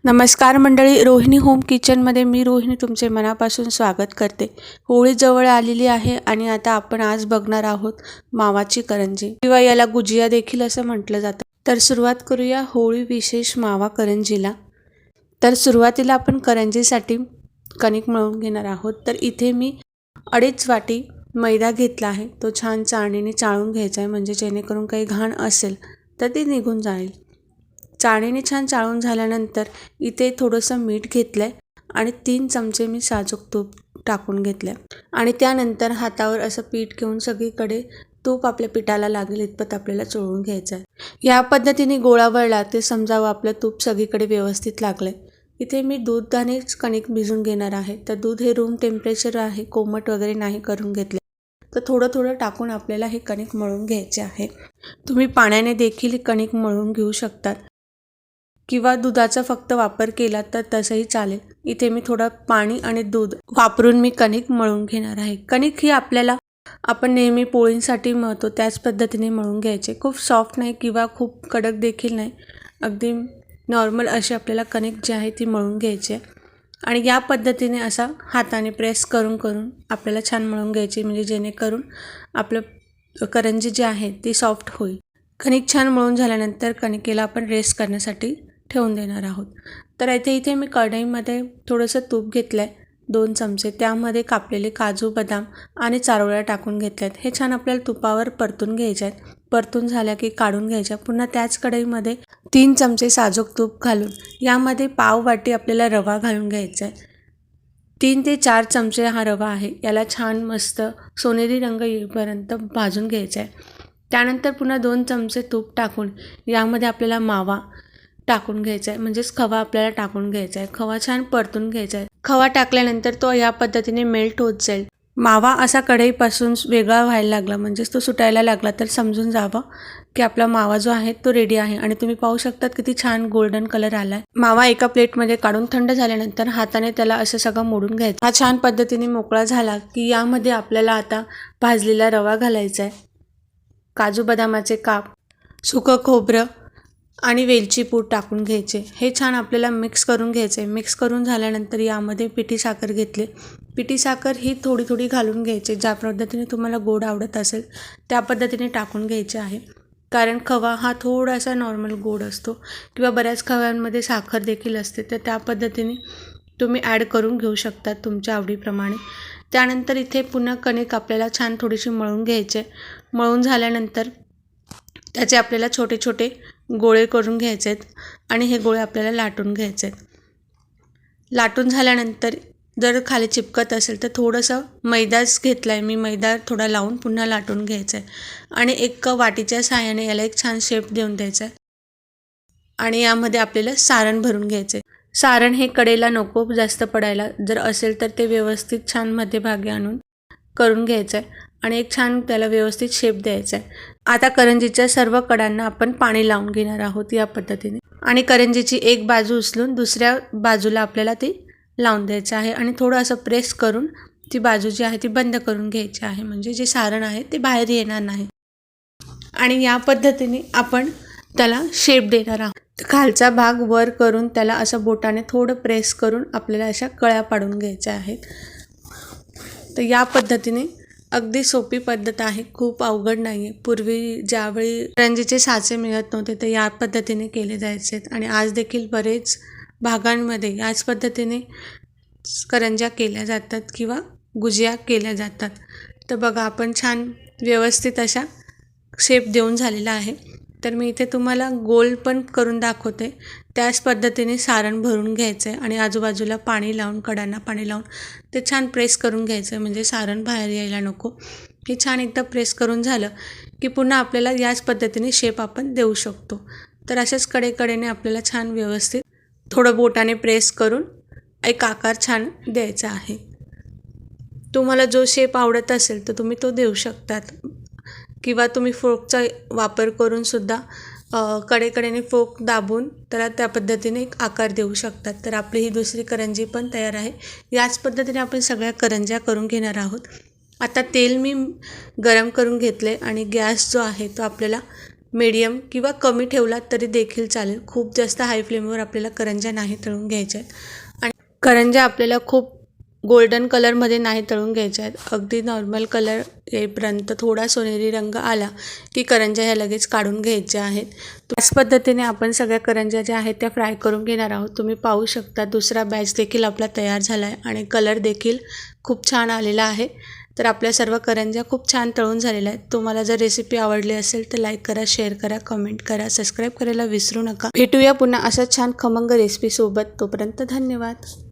नमस्कार मंडळी, रोहिणी होम किचनमध्ये मी रोहिणी तुमचे मनापासून स्वागत करते। होळी जवळ आलेली आहे आणि आता आपण आज बघणार आहोत मावाची करंजी किंवा याला गुजिया देखील असं म्हटलं जातं। तर सुरुवात करूया होळी विशेष मावा करंजीला। तर सुरुवातीला आपण करंजीसाठी कणिक मळून घेणार आहोत। तर इथे मी 2.5 वाटी मैदा घेतला आहे। तो छान चाळणीने चाळून घ्यायचा आहे, म्हणजे जेणेकरून काही घाण असेल तर ती निघून जाईल। चाळणीने छान चाळून झाल्यानंतर इथे थोडंसं मीठ घेतलंय आणि 3 चमचे मी साजूक तूप टाकून घेतले आणि त्यानंतर हातावर असं पीठ घेऊन सगळीकडे तूप आपल्या पिठाला लागेल इतपत आपल्याला चोळून घ्यायचं आहे। या पद्धतीने गोळा वळला ते समजावं आपलं तूप सगळीकडे व्यवस्थित लागलंय। इथे मी दूध आणि कणिक भिजून घेणार आहे। तर दूध हे रूम टेम्परेचर आहे, कोमट वगैरे नाही करून घेतले। तर थोडं थोडं टाकून आपल्याला हे कणिक मळून घ्यायचे आहे। तुम्ही पाण्याने देखील कणिक मळून घेऊ शकतात किंवा दुधाचा फक्त वापर केला तर तसंही चालेल। इथे मी थोडं पाणी आणि दूध वापरून मी कणिक मळून घेणार आहे। कणिक ही आपण नेहमी पोळींसाठी मळतो त्याच पद्धतीने मळून घ्यायचे। खूप सॉफ्ट नाही किंवा खूप कडक देखील नाही, अगदी नॉर्मल अशी आपल्याला कणिक जी आहे ती मळून घ्यायची आहे। आणि या पद्धतीने असा हाताने प्रेस करून करून आपल्याला छान मळून घ्यायची, म्हणजे जेणेकरून आपलं करंजी जी आहे ती सॉफ्ट होईल। कणिक छान मळून झाल्यानंतर कणिकेला आपण रेस्ट करण्यासाठी ठेवून देणार आहोत। तर इथे मी कढईमध्ये थोडंसं तूप घेतलं आहे, 2 चमचे। त्यामध्ये कापलेले काजू, बदाम आणि चारोळ्या टाकून घेतल्यात। हे छान आपल्याला तुपावर परतून घ्यायचे आहेत। परतून झाल्या की काढून घ्यायच्या। पुन्हा त्याच कढईमध्ये 3 चमचे साजूक तूप घालून यामध्ये पाव वाटी आपल्याला रवा घालून घ्यायचा आहे। 3 ते 4 चमचे हा रवा आहे, याला छान मस्त सोनेरी रंग येईपर्यंत भाजून घ्यायचा आहे। त्यानंतर पुन्हा 2 चमचे तूप टाकून यामध्ये आपल्याला मावा टाकून घ्यायचा आहे, म्हणजेच खवा आपल्याला टाकून घ्यायचा आहे। खवा छान परतून घ्यायचा आहे। खवा टाकल्यानंतर तो या पद्धतीने मेल्ट होत जाईल। मावा असा कढईपासून वेगळा व्हायला लागला, म्हणजेच तो सुटायला लागला, तर समजून जावं की आपला मावा जो आहे तो रेडी आहे। आणि तुम्ही पाहू शकतात किती छान गोल्डन कलर आलाय। मावा एका प्लेटमध्ये काढून थंड झाल्यानंतर हाताने त्याला असं सगळं मोडून घ्यायचं। हा छान पद्धतीने मोकळा झाला की यामध्ये आपल्याला आता भाजलेला रवा घालायचा आहे, काजू बदामाचे काप, सुकं खोबरं आणि वेलची पूड टाकून घ्यायचे। हे छान आपल्याला मिक्स करून घ्यायचे। मिक्स करून झाल्यानंतर यामध्ये पिठी साखर घेतली। पिठी साखर ही थोडी थोडी घालून घ्यायची, ज्या पद्धतीने तुम्हाला गोड आवडत असेल त्या पद्धतीने टाकून घ्यायचे आहे। कारण खवा हा थोडासा नॉर्मल गोड असतो किंवा बऱ्याच खव्यांमध्ये साखर देखील असते, तर त्या पद्धतीने तुम्ही ॲड करून घेऊ शकता तुमच्या आवडीप्रमाणे। त्यानंतर इथे पुन्हा कणिक आपल्याला छान थोडीशी मळून घ्यायचे। मळून झाल्यानंतर त्याचे आपल्याला छोटे छोटे गोळे करून घ्यायचे आहेत आणि हे गोळे आपल्याला लाटून घ्यायचे आहेत। लाटून झाल्यानंतर जर खाली चिपकत असेल तर थोडंसं मैदाच घेतला आहे मी, मैदा थोडा लावून पुन्हा लाटून घ्यायचा आहे आणि एक वाटीच्या सहाय्याने याला एक छान शेप देऊन द्यायचा आहे। आणि यामध्ये आपल्याला सारण भरून घ्यायचं आहे। सारण हे कडेला नको जास्त पडायला, जर असेल तर ते व्यवस्थित छान मध्यभागी आणून करून घ्यायचं आहे आणि एक छान त्याला व्यवस्थित शेप द्यायचा आहे। आता करंजीच्या सर्व कडांना आपण पाणी लावून घेणार आहोत या पद्धतीने, आणि करंजीची एक बाजू उचलून दुसऱ्या बाजूला आपल्याला ती लावून द्यायचं आहे आणि थोडं असं प्रेस करून ती बाजू जी आहे ती बंद करून घ्यायची आहे, म्हणजे जे सारण आहे ते बाहेर येणार नाही। आणि या पद्धतीने आपण त्याला शेप देणार आहोत। खालचा भाग वर करून त्याला असं बोटाने थोडं प्रेस करून आपल्याला अशा कळ्या पाडून घ्यायच्या आहेत। तर या पद्धतीने अगदी सोपी पद्धत आहे, खूप अवघड नाही आहे। पूर्वी ज्यावेळी करंजीचे साचे मिळत नव्हते तर या पद्धतीने केले जायचे आणि आज देखील बरेच भागांमध्ये याच पद्धतीने करंज्या केल्या जातात किंवा गुजिया केल्या जातात। तर बघा आपण छान व्यवस्थित अशा शेप देऊन झालेला आहे। तर मी इथे तुम्हाला गोल पण करून दाखवते। त्याच पद्धतीने सारण भरून घ्यायचं आहे आणि आजूबाजूला पाणी लावून, कडांना पाणी लावून ते छान प्रेस करून घ्यायचं आहे, म्हणजे सारण बाहेर यायला नको। हे छान एकदा प्रेस करून झालं की पुन्हा आपल्याला याच पद्धतीने शेप आपण देऊ शकतो। तर अशाच कडेकडेने आपल्याला छान व्यवस्थित थोडं बोटाने प्रेस करून एक आकार छान द्यायचा आहे। तुम्हाला जो शेप आवडत असेल तर तुम्ही तो देऊ शकतात किंवा तुम्ही फोर्कचा वापर करून सुद्धा कडेकडेने फोर्क दाबून त्याला त्या पद्धतीने एक आकार देऊ शकतात। तर आपली ही दुसरी करंजी पण तयार आहे। याच पद्धतीने आपण सगळ्या करंज्या करून घेणार आहोत। आता तेल मी गरम करून घेतले आणि गॅस जो आहे तो आपल्याला मीडियम किंवा कमी ठेवलात तरी देखील चालेल. खूप जास्त हाय फ्लेमवर आपल्याला करंज्या नाही तळून घ्यायच्या आहेत. आणि करंज्या आपल्याला खूप गोल्डन कलरमध्ये नाही तळून घ्यायच्या आहेत. अगदी नॉर्मल कलर येईपर्यंत थोडा सोनेरी रंग आला की करंज्या ह्या लगेच काढून घ्यायच्या आहेत. त्याच पद्धतीने आपण सगळ्या करंज्या ज्या आहेत त्या फ्राय करून घेणार आहोत. तुम्ही पाहू शकता दुसरा बॅच देखील आपला तयार झाला आहे आणि कलर देखील खूप छान आलेला आहे. तर आपल्या सर्व करंज्या खूप छान तळून झालेल्या आहेत. तुम्हाला जर रेसिपी आवडली असेल तर लाईक करा, शेअर करा, कमेंट करा, सबस्क्राईब करायला विसरू नका. भेटूया पुन्हा अशा छान खमंग रेसिपीसोबत. तोपर्यंत धन्यवाद.